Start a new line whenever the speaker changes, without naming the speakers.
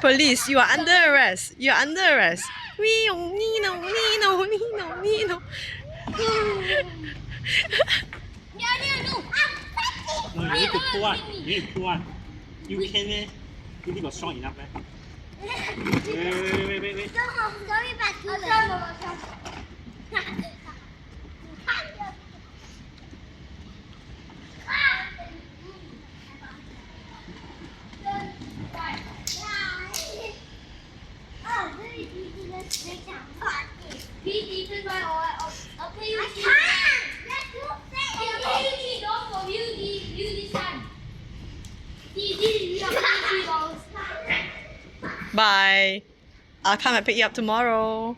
Police, you are under arrest. You are under arrest. Nino.
No, you need to pull one. You need to pull one. You can, eh? You think you're strong enough, eh? Wait.
Bye. I'll come and pick you up tomorrow.